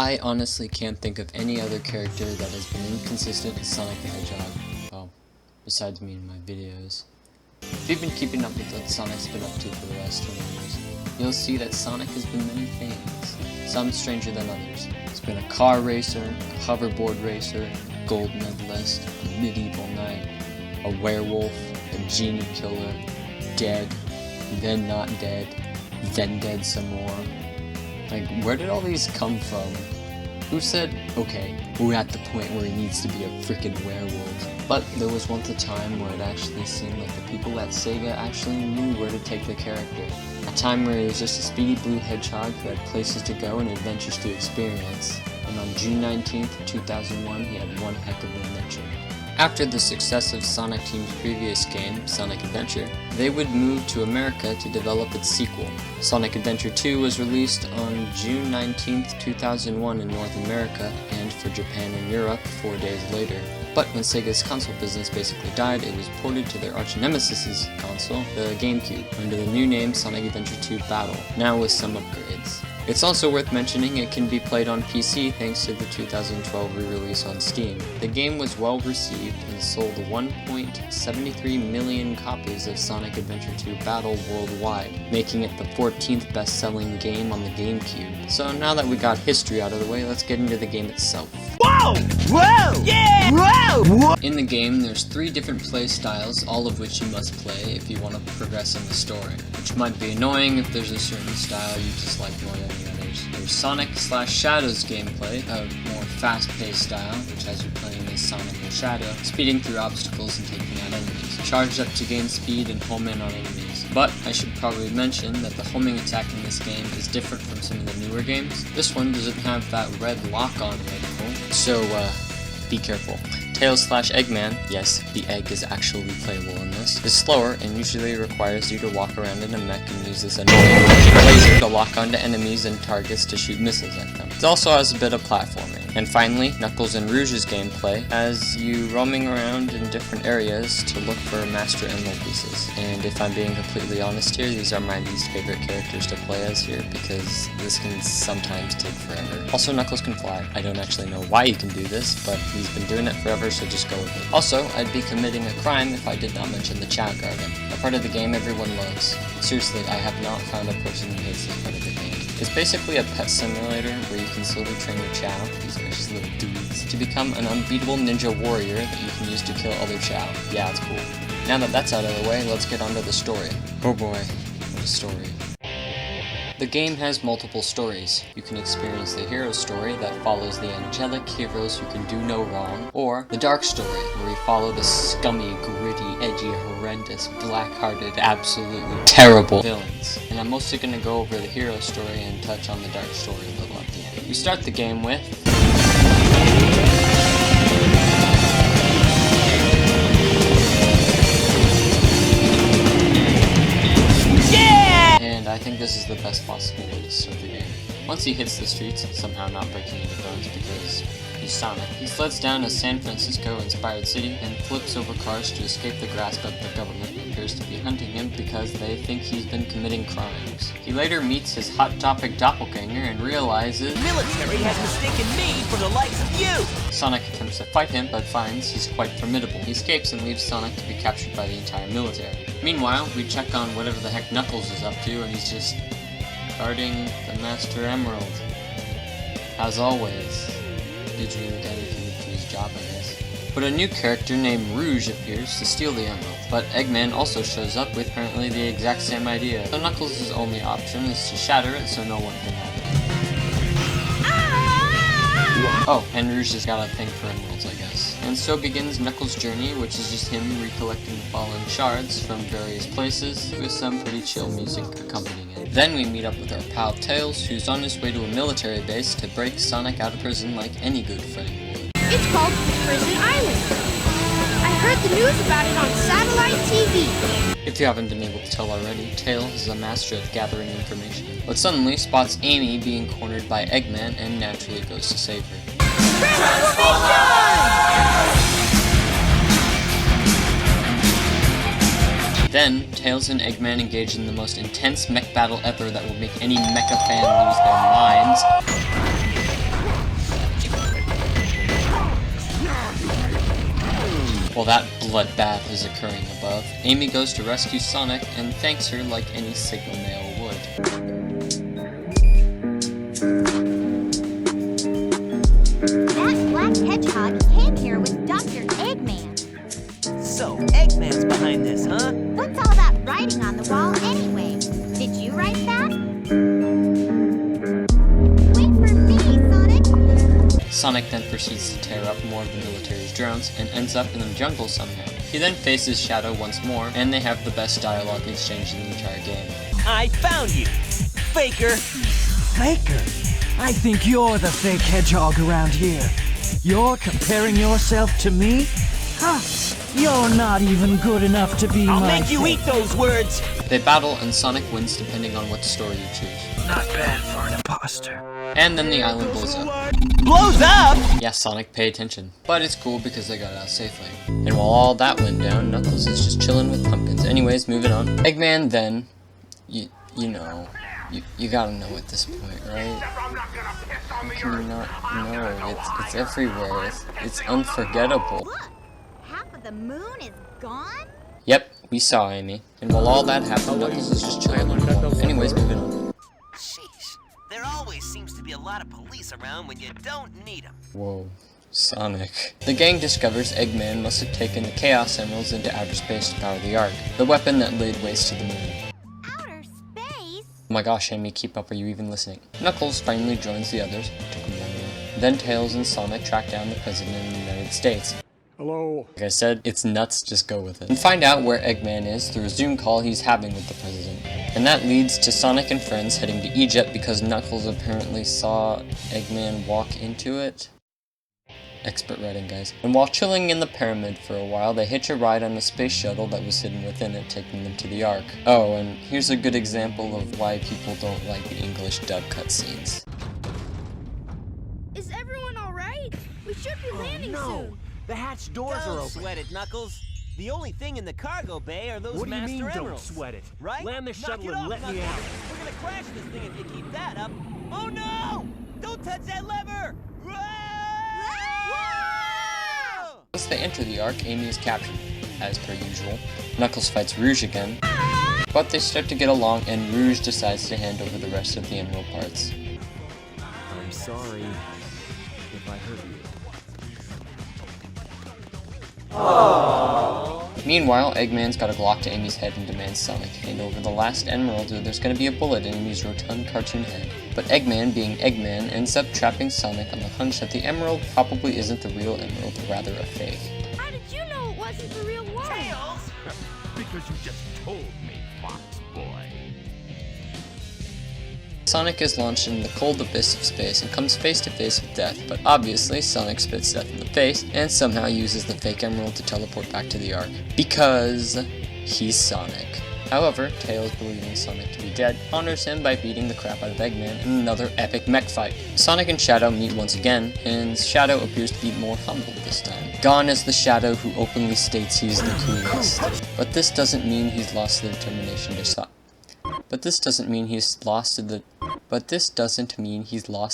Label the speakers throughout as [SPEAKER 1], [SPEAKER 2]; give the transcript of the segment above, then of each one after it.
[SPEAKER 1] I honestly can't think of any other character that has been inconsistent as Sonic the Hedgehog. Well, besides me in my videos. If you've been keeping up with what Sonic's been up to for the last 20 years, you'll see that Sonic has been many things, some stranger than others. He's been a car racer, a hoverboard racer, a gold medalist, a medieval knight, a werewolf, a genie killer, dead, then not dead, then dead some more. Like, where did all these come from? Who said, okay, we're at the point where he needs to be a freaking werewolf? But there was once a time where it actually seemed like the people at Sega actually knew where to take the character. A time where he was just a speedy blue hedgehog who had places to go and adventures to experience. And on June 19th, 2001, he had one heck of an adventure. After the success of Sonic Team's previous game, Sonic Adventure, they would move to America to develop its sequel. Sonic Adventure 2 was released on June 19th, 2001 in North America, and for Japan and Europe 4 days later. But when Sega's console business basically died, it was ported to their arch-nemesis' console, the GameCube, under the new name Sonic Adventure 2 Battle, now with some upgrades. It's also worth mentioning it can be played on PC thanks to the 2012 re-release on Steam. The game was well received and sold 1.73 million copies of Sonic Adventure 2 Battle worldwide, making it the 14th best-selling game on the GameCube. So now that we got history out of the way, let's get into the game itself.
[SPEAKER 2] Whoa! Whoa! Yeah! Whoa!
[SPEAKER 1] In the game, there's 3 different play styles, all of which you must play if you want to progress in the story, which might be annoying if there's a certain style you dislike more than the others. There's Sonic/Shadows gameplay, a more fast-paced style, which has you playing as Sonic or Shadow, speeding through obstacles and taking out enemies. Charge up to gain speed and home in on enemies. But I should probably mention that the homing attack in this game is different from some of the newer games. This one doesn't have that red lock-on reticle, so be careful. Tails/Eggman, yes, the egg is actually playable in this, is slower and usually requires you to walk around in a mech and use this annoying laser to lock onto enemies and targets to shoot missiles at them. It also has a bit of platforming. And finally, Knuckles and Rouge's gameplay has you roaming around in different areas to look for Master Emerald pieces. And if I'm being completely honest here, these are my least favorite characters to play as here because this can sometimes take forever. Also, Knuckles can fly. I don't actually know why he can do this, but he's been doing it forever, so just go with it. Also, I'd be committing a crime if I did not mention the Chow Garden, a part of the game everyone loves. Seriously, I have not found a person who hates this part of the game. It's basically a pet simulator where you can slowly train your Chow, these vicious little dudes, to become an unbeatable ninja warrior that you can use to kill other Chow. Yeah, it's cool. Now that that's out of the way, let's get on to the story. Oh boy, what a story. The game has multiple stories. You can experience the hero story that follows the angelic heroes who can do no wrong, or the dark story, where we follow the scummy, gritty, edgy, horrendous, black-hearted, absolutely terrible villains. And I'm mostly going to go over the hero story and touch on the dark story a little at the end. We start the game with I think this is the best possible way to start the game. Once he hits the streets, somehow not breaking any bones because he's Sonic, he sleds down a San Francisco-inspired city and flips over cars to escape the grasp of the government who appears to be hunting him because they think he's been committing crimes. He later meets his Hot Topic doppelganger and realizes
[SPEAKER 2] the military has mistaken me for the likes of you!
[SPEAKER 1] Sonic attempts to fight him, but finds he's quite formidable. He escapes and leaves Sonic to be captured by the entire military. Meanwhile, we check on whatever the heck Knuckles is up to, and he's just guarding the Master Emerald. As always. Did you even get anything to his job, I guess. But a new character named Rouge appears to steal the emerald. But Eggman also shows up with apparently the exact same idea. So Knuckles' only option is to shatter it so no one can have it. Oh, and Rouge has got a thing for emeralds, I guess. And so begins Knuckles' journey, which is just him recollecting fallen shards from various places, with some pretty chill music accompanying it. Then we meet up with our pal Tails, who's on his way to a military base to break Sonic out of prison like any good friend would.
[SPEAKER 3] It's called Prison Island. I heard the news about it on satellite TV.
[SPEAKER 1] If you haven't been able to tell already, Tails is a master at gathering information, but suddenly spots Amy being cornered by Eggman and naturally goes to save her. Then, Tails and Eggman engage in the most intense mech battle ever that will make any mecha fan lose their minds. While that bloodbath is occurring above, Amy goes to rescue Sonic and thanks her like any Sigma male would.
[SPEAKER 4] That black hedgehog came here with Dr. Eggman.
[SPEAKER 2] So, Eggman's behind this, huh?
[SPEAKER 4] What's all that writing on the wall anyway? Did you write that? Wait for me, Sonic!
[SPEAKER 1] Sonic then proceeds to tear up more of the military's drones and ends up in the jungle somehow. He then faces Shadow once more, and they have the best dialogue exchange in the entire game.
[SPEAKER 2] I found you, Faker.
[SPEAKER 5] Faker? I think you're the fake hedgehog around here. You're comparing yourself to me? Huh? You're not even good enough to be
[SPEAKER 2] I'll
[SPEAKER 5] my
[SPEAKER 2] make you eat those words.
[SPEAKER 1] They battle and Sonic wins depending on what story you choose.
[SPEAKER 5] Not bad for an imposter.
[SPEAKER 1] And then the island blows up.
[SPEAKER 2] Blows up?
[SPEAKER 1] Yeah, Sonic, pay attention. But it's cool because they got out safely. And while all that went down, Knuckles is just chilling with pumpkins. Anyways, moving on. Eggman then, you know, you gotta know at this point, right? How can you not know? It's everywhere. It's unforgettable.
[SPEAKER 4] Look! Half of the moon is gone?
[SPEAKER 1] Yep, we saw Amy. And while all that happened, Knuckles is just chilling on the wall. Anyways, moving on.
[SPEAKER 2] Sheesh. There always seems to be a lot of police around when you don't need them.
[SPEAKER 1] Whoa. Sonic. The gang discovers Eggman must have taken the Chaos Emeralds into outer space to power the Ark, the weapon that laid waste to the moon.
[SPEAKER 4] Outer space?
[SPEAKER 1] Oh my gosh, Amy, keep up, are you even listening? Knuckles finally joins the others. Took him long enough. Then Tails and Sonic track down the President of the United States.
[SPEAKER 6] Hello.
[SPEAKER 1] Like I said, it's nuts, just go with it. And find out where Eggman is through a Zoom call he's having with the President. And that leads to Sonic and friends heading to Egypt because Knuckles apparently saw Eggman walk into it. Expert writing, guys. And while chilling in the pyramid for a while, they hitch a ride on a space shuttle that was hidden within it, taking them to the Ark. Oh, and here's a good example of why people don't like the English dub cutscenes.
[SPEAKER 3] Is everyone alright? We should be landing soon.
[SPEAKER 5] The hatch doors are
[SPEAKER 2] Don't
[SPEAKER 5] open.
[SPEAKER 2] sweat it, Knuckles. The only thing in the cargo bay are those
[SPEAKER 5] What do you
[SPEAKER 2] Master
[SPEAKER 5] mean, don't
[SPEAKER 2] Emeralds.
[SPEAKER 5] sweat it?
[SPEAKER 2] Right?
[SPEAKER 5] Land the
[SPEAKER 2] Knock
[SPEAKER 5] shuttle
[SPEAKER 2] it
[SPEAKER 5] and
[SPEAKER 2] off,
[SPEAKER 5] let me
[SPEAKER 2] Knuckles.
[SPEAKER 5] out.
[SPEAKER 2] We're gonna crash this thing if you keep that up. Oh no! Don't touch that lever! Whoa!
[SPEAKER 1] Once they enter the Ark, Amy is captured, as per usual. Knuckles fights Rouge again, but they start to get along and Rouge decides to hand over the rest of the emerald parts.
[SPEAKER 5] I'm sorry if I hurt you.
[SPEAKER 1] Meanwhile, Eggman's got a Glock to Amy's head and demands Sonic hand over the last emerald or there's gonna be a bullet in Amy's rotund cartoon head. But Eggman, being Eggman, ends up trapping Sonic on the hunch that the emerald probably isn't the real emerald, but rather a fake.
[SPEAKER 3] How did you know it wasn't the real one?
[SPEAKER 2] Tails!
[SPEAKER 6] Because you just told me, Fox Boy.
[SPEAKER 1] Sonic is launched into the cold abyss of space and comes face to face with death, but obviously Sonic spits death in the face and somehow uses the fake emerald to teleport back to the Ark. Because he's Sonic. However, Tails, believing Sonic to be dead, honors him by beating the crap out of Eggman in another epic mech fight. Sonic and Shadow meet once again, and Shadow appears to be more humble this time. Gone is the Shadow who openly states he's the coolest. But this doesn't mean he's lost the determination to stop. But this doesn't mean he's lost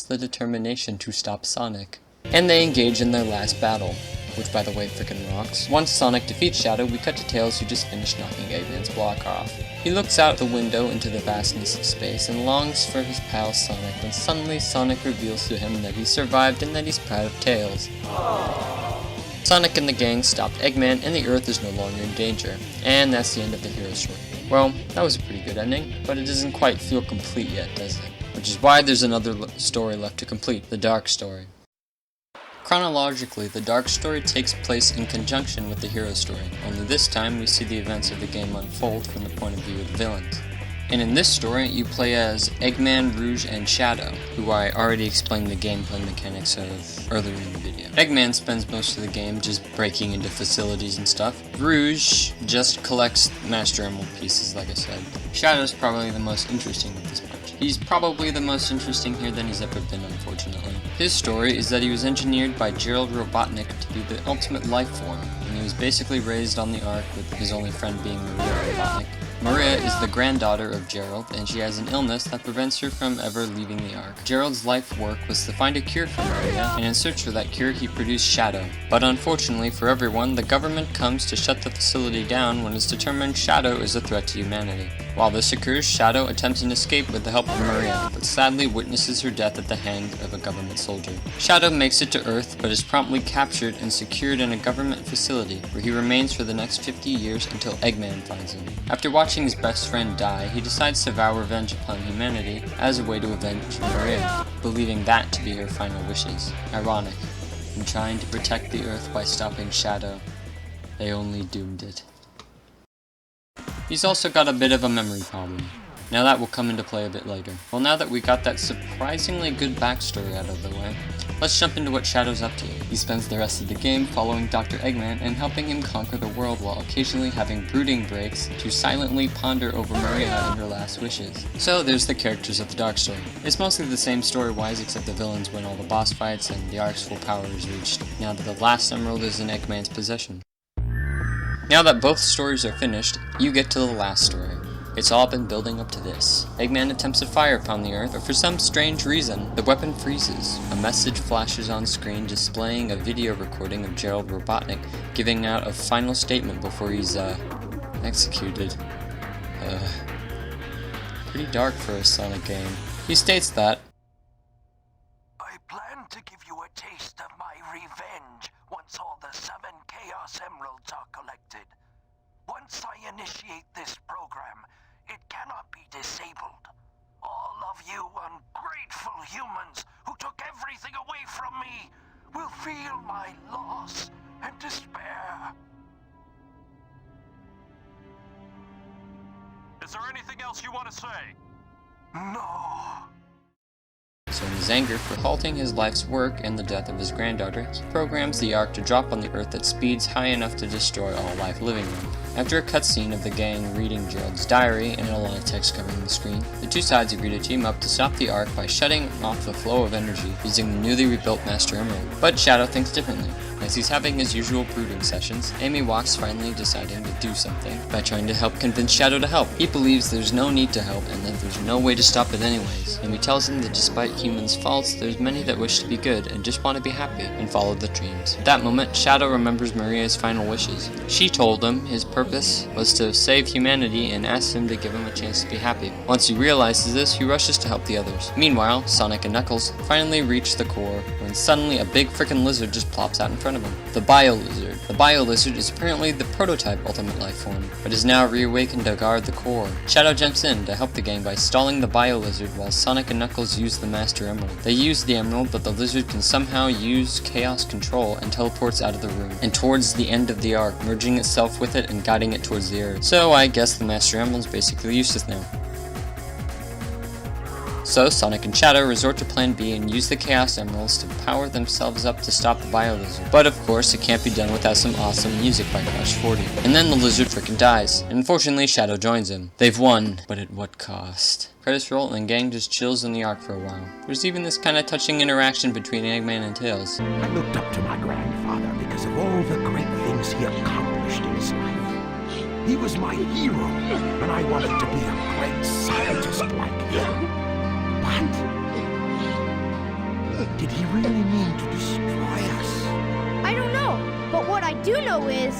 [SPEAKER 1] the determination to stop Sonic. And they engage in their last battle, which by the way freaking rocks. Once Sonic defeats Shadow, we cut to Tails who just finished knocking Eggman's block off. He looks out the window into the vastness of space and longs for his pal Sonic when suddenly Sonic reveals to him that he survived and that he's proud of Tails. Sonic and the gang stopped Eggman and the Earth is no longer in danger. And that's the end of the hero story. Well, that was a pretty good ending, but it doesn't quite feel complete yet, does it? Which is why there's another story left to complete, the Dark Story. Chronologically, the Dark Story takes place in conjunction with the hero story, only this time we see the events of the game unfold from the point of view of the villains. And in this story, you play as Eggman, Rouge, and Shadow, who I already explained the gameplay mechanics of earlier in the video. Eggman spends most of the game just breaking into facilities and stuff. Rouge just collects Master Emerald pieces, like I said. Shadow's probably the most interesting at this point. He's probably the most interesting here than he's ever been, unfortunately. His story is that he was engineered by Gerald Robotnik to be the ultimate life form, and he was basically raised on the Ark with his only friend being Maria Robotnik. Maria is the granddaughter of Gerald, and she has an illness that prevents her from ever leaving the Ark. Gerald's life work was to find a cure for Maria, and in search for that cure he produced Shadow. But unfortunately for everyone, the government comes to shut the facility down when it's determined Shadow is a threat to humanity. While this occurs, Shadow attempts an escape with the help of Maria, but sadly witnesses her death at the hand of a government soldier. Shadow makes it to Earth, but is promptly captured and secured in a government facility, where he remains for the next 50 years until Eggman finds him. After watching his best friend die, he decides to vow revenge upon humanity as a way to avenge Maria, believing that to be her final wishes. Ironic. In trying to protect the Earth by stopping Shadow, they only doomed it. He's also got a bit of a memory problem. Now that will come into play a bit later. Well, now that we got that surprisingly good backstory out of the way, let's jump into what Shadow's up to. He spends the rest of the game following Dr. Eggman and helping him conquer the world while occasionally having brooding breaks to silently ponder over Maria and her last wishes. So there's the characters of the Dark Story. It's mostly the same story-wise, except the villains win all the boss fights and the Ark's full power is reached, now that the last emerald is in Eggman's possession. Now that both stories are finished, you get to the last story. It's all been building up to this. Eggman attempts to fire upon the Earth, but for some strange reason, the weapon freezes. A message flashes on screen displaying a video recording of Gerald Robotnik giving out a final statement before he's, executed. Pretty dark for a Sonic game. He states that,
[SPEAKER 7] I plan to give you a taste of my revenge once all the 7 Chaos Emeralds are collected. Once I initiate this program, it cannot be disabled. All of you ungrateful humans who took everything away from me will feel my loss and despair.
[SPEAKER 6] Is there anything else you want to say?
[SPEAKER 7] No.
[SPEAKER 1] so in his anger for halting his life's work and the death of his granddaughter, he programs the Ark to drop on the Earth at speeds high enough to destroy all life living there. After a cutscene of the gang reading Gerald's diary and a lot of text covering the screen, the two sides agree to team up to stop the Ark by shutting off the flow of energy using the newly rebuilt Master Emerald. But Shadow thinks differently. As he's having his usual brooding sessions, Amy walks finally deciding to do something by trying to help convince Shadow to help. He believes there's no need to help and that there's no way to stop it anyways. Amy tells him that despite humans' faults, there's many that wish to be good and just want to be happy and follow their dreams. At that moment, Shadow remembers Maria's final wishes. She told him his purpose was to save humanity and asks him to give him a chance to be happy. Once he realizes this, he rushes to help the others. Meanwhile, Sonic and Knuckles finally reach the core when suddenly a big frickin' lizard just plops out in front of him. The Bio-Lizard. The Bio-Lizard is apparently the prototype ultimate life form, but is now reawakened to guard the core. Shadow jumps in to help the gang by stalling the Bio-Lizard while Sonic and Knuckles use the Master Emerald. They use the Emerald, but the lizard can somehow use Chaos Control and teleports out of the room, and towards the end of the Ark, merging itself with it and guiding it towards the Earth. So I guess the Master Emerald is basically useless now. So Sonic and Shadow resort to Plan B and use the Chaos Emeralds to power themselves up to stop the Bio-Lizard. But of course, it can't be done without some awesome music by Crash 40. And then the lizard frickin' dies, and unfortunately Shadow joins him. They've won, but at what cost? Credits roll and gang just chills in the Ark for a while. There's even this kinda touching interaction between Eggman and Tails.
[SPEAKER 7] I looked up to my grandfather because of all the great things he accomplished in his life. He was my hero, and I wanted to be a great scientist like him. But did he really mean to destroy us?
[SPEAKER 3] I don't know, but what I do know is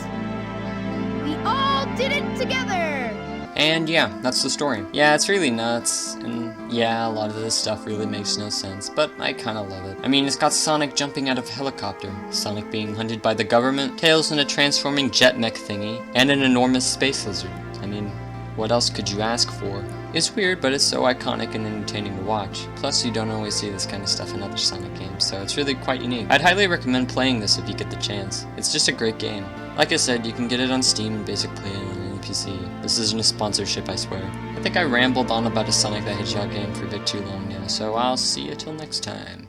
[SPEAKER 3] we all did it together!
[SPEAKER 1] And yeah, that's the story. Yeah, it's really nuts, and yeah, a lot of this stuff really makes no sense, but I kinda love it. I mean, it's got Sonic jumping out of a helicopter, Sonic being hunted by the government, Tails in a transforming jet mech thingy, and an enormous space lizard. I mean, what else could you ask for? It's weird, but it's so iconic and entertaining to watch. Plus, you don't always see this kind of stuff in other Sonic games, so it's really quite unique. I'd highly recommend playing this if you get the chance. It's just a great game. Like I said, you can get it on Steam and Basic Play and on any PC. This isn't a sponsorship, I swear. I think I rambled on about a Sonic the Hedgehog game for a bit too long now, so I'll see you till next time.